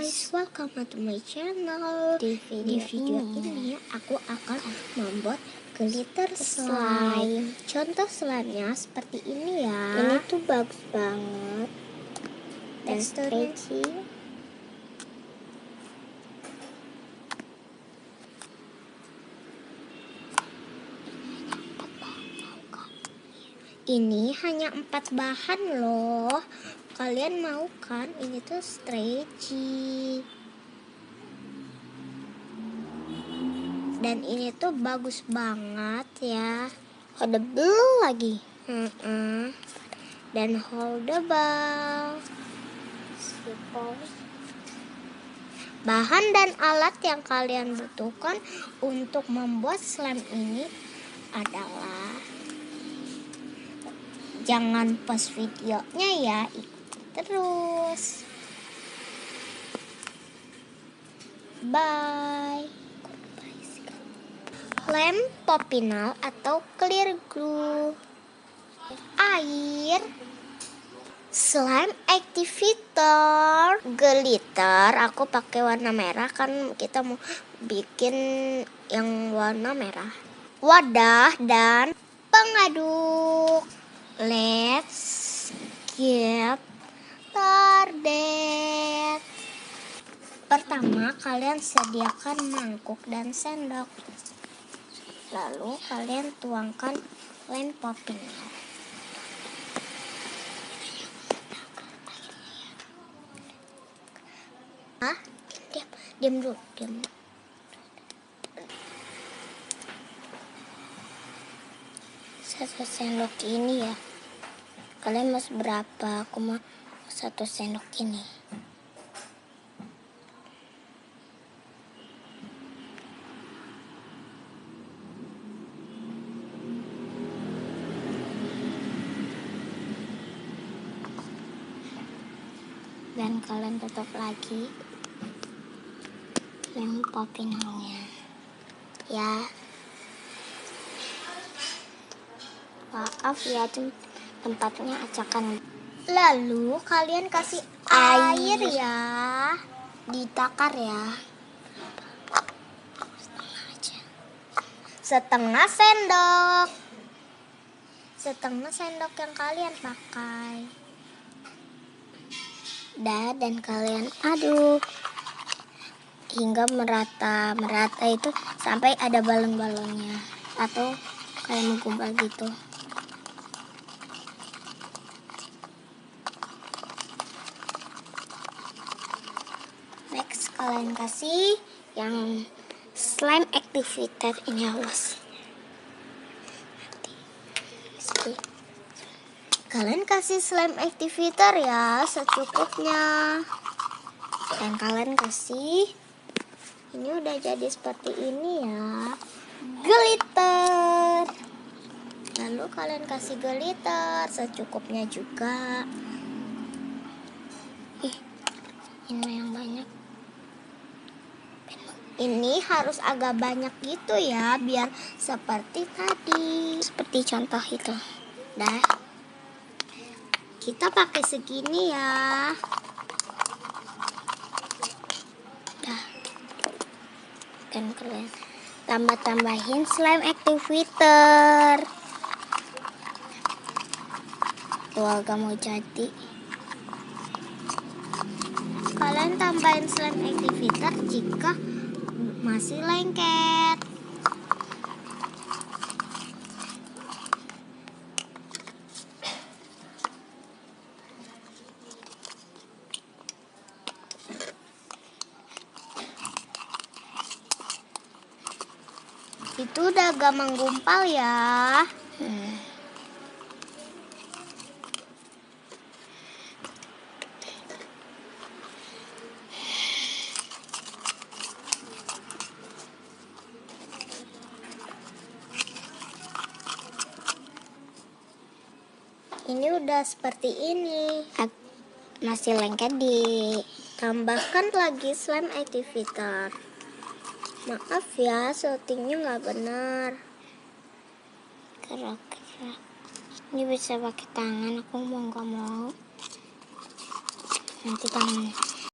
guys, welcome to my channel. Di video ini aku akan membuat glitter slime. Contoh slime-nya seperti ini ya. Ini tuh bagus banget dan stretchy. Ini hanya 4 bahan loh. Kalian mau kan? Ini tuh stretchy. Dan ini tuh bagus banget ya. Holdable lagi. Dan holdable. Bahan dan alat yang kalian butuhkan untuk membuat slime ini adalah, jangan pause videonya ya, ikuti terus. Bye. Lem Poppinol atau clear glue, air, slime activator, glitter. Aku pakai warna merah kan kita mau bikin yang warna merah. Wadah dan pengaduk. Let's get started. Pertama, kalian sediakan mangkuk dan sendok. Lalu kalian tuangkan lem Poppinol. Diam dulu. 1 sendok ini ya. Kalian mau berapa? Aku mau 1 sendok ini. Dan kalian tutup lagi lem Poppinolnya ya. Maaf ya, tempatnya acakan. Lalu kalian kasih air ya, ditakar ya. Setengah sendok yang kalian pakai. Dan kalian aduk hingga merata itu sampai ada balon-balonnya atau kayak menggumpal gitu. Next kalian kasih yang slime activator ini, awas. Kalian kasih slime activator ya secukupnya. Dan kalian kasih, ini udah jadi seperti ini ya, glitter. Lalu kalian kasih glitter secukupnya juga. Ini yang banyak. Ini harus agak banyak gitu ya, biar seperti tadi. Seperti contoh itu. Dah, kita pakai segini ya. Dah. Dan kalian tambahin slime activator. Tuh agak mau jadi. Kalian tambahin slime activator jika masih lengket. Itu udah agak menggumpal ya. Ini udah seperti ini. Masih lengket, Tambahkan lagi slime activator. Maaf ya, syutingnya nggak benar. Gerak-gerak. Ini bisa pakai tangan, aku nggak mau. Nanti tangan